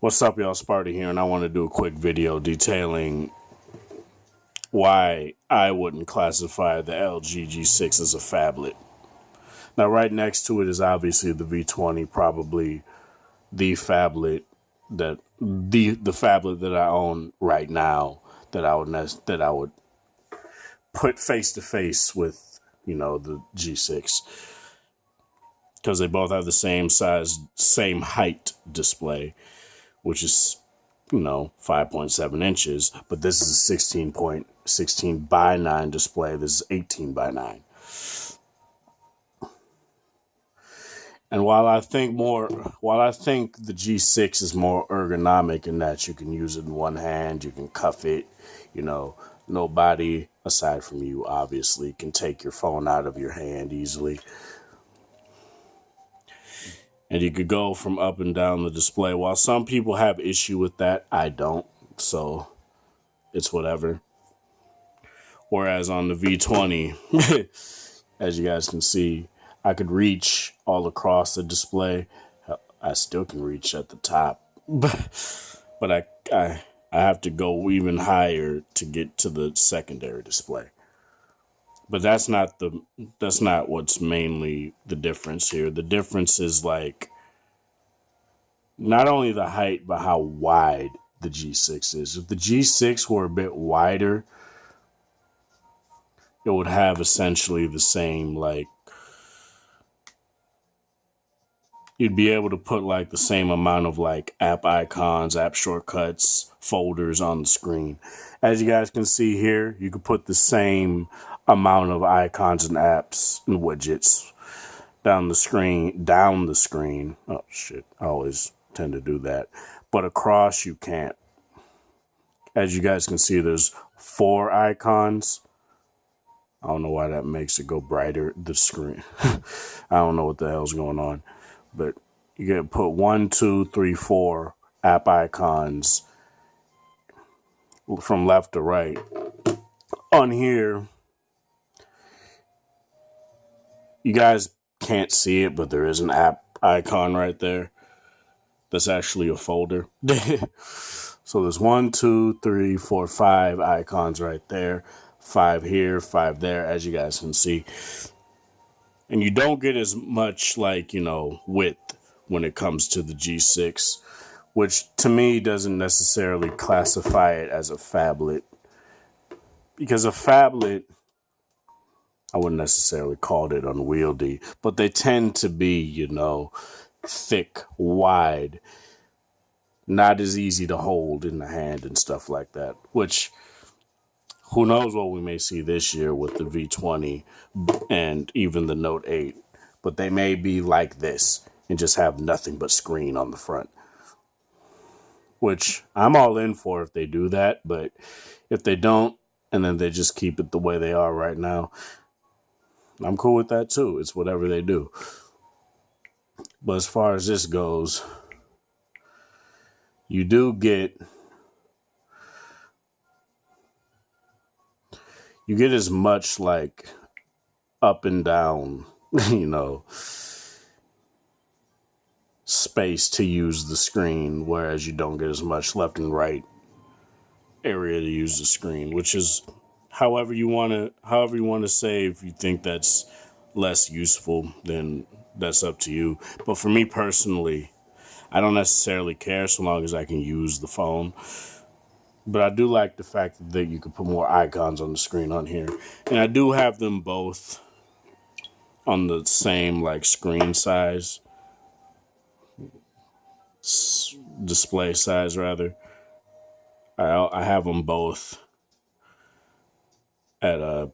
What's up, y'all? Sparty here, and I want to do a quick video detailing why I wouldn't classify the LG G6 as a phablet. Now, right next to it is obviously the V20, probably the phablet the phablet that I own right now that I would put face to face with, the G6, because they both have the same size, same height display, which is 5.7 inches, but this is a 16.16 by 9 display. This is 18 by 9. And while I think the G6 is more ergonomic in that you can use it in one hand, you can cuff it, nobody aside from you obviously can take your phone out of your hand easily. And you could go from up and down the display. While some people have issue with that, I don't. So it's whatever. Whereas on the V20, as you guys can see, I could reach all across the display. I still can reach at the top, but I have to go even higher to get to the secondary display. But that's not what's mainly the difference here. The difference is not only the height, but how wide the G6 is. If the G6 were a bit wider, it would have essentially the same, you'd be able to put the same amount of app icons, app shortcuts, folders on the screen. As you guys can see here, you could put the same amount of icons and apps and widgets down the screen. Oh shit, I always tend to do that. But across you can't. As you guys can see, there's 4 icons. I don't know why that makes it go brighter, the screen. I don't know what the hell's going on. But you can put 1, 2, 3, 4 app icons from left to right. On here, you guys can't see it, but there is an app icon right there. That's actually a folder. So there's 1, 2, 3, 4, 5 icons right there. 5 here, 5 there, as you guys can see. And you don't get as much width when it comes to the G6, which to me doesn't necessarily classify it as a phablet. Because a phablet, I wouldn't necessarily call it unwieldy, but they tend to be, thick, wide, not as easy to hold in the hand and stuff like that, which who knows what we may see this year with the V20 and even the Note 8. But they may be like this and just have nothing but screen on the front. Which I'm all in for if they do that. But if they don't, and then they just keep it the way they are right now, I'm cool with that too. It's whatever they do. But as far as this goes, you do get as much up and down, space to use the screen, whereas you don't get as much left and right area to use the screen, which is however you want to say. If you think that's less useful, then that's up to you. But for me personally, I don't necessarily care so long as I can use the phone. But I do like the fact that you can put more icons on the screen on here. And I do have them both on the same screen size. Display size, rather. I have them both at the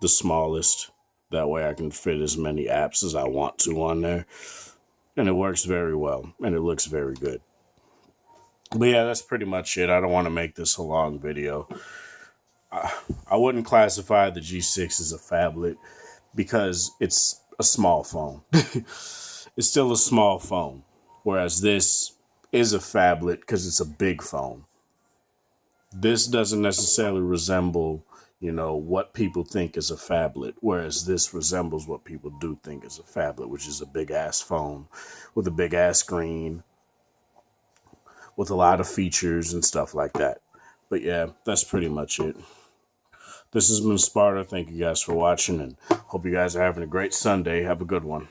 smallest. That way I can fit as many apps as I want to on there. And it works very well. And it looks very good. But yeah, that's pretty much it. I don't want to make this a long video. I wouldn't classify the G6 as a phablet because it's a small phone. It's still a small phone. Whereas this is a phablet because it's a big phone. This doesn't necessarily resemble, what people think is a phablet. Whereas this resembles what people do think is a phablet, which is a big ass phone with a big ass screen. with a lot of features and stuff like that. But yeah, that's pretty much it. This has been Sparta. Thank you guys for watching, and hope you guys are having a great Sunday. Have a good one.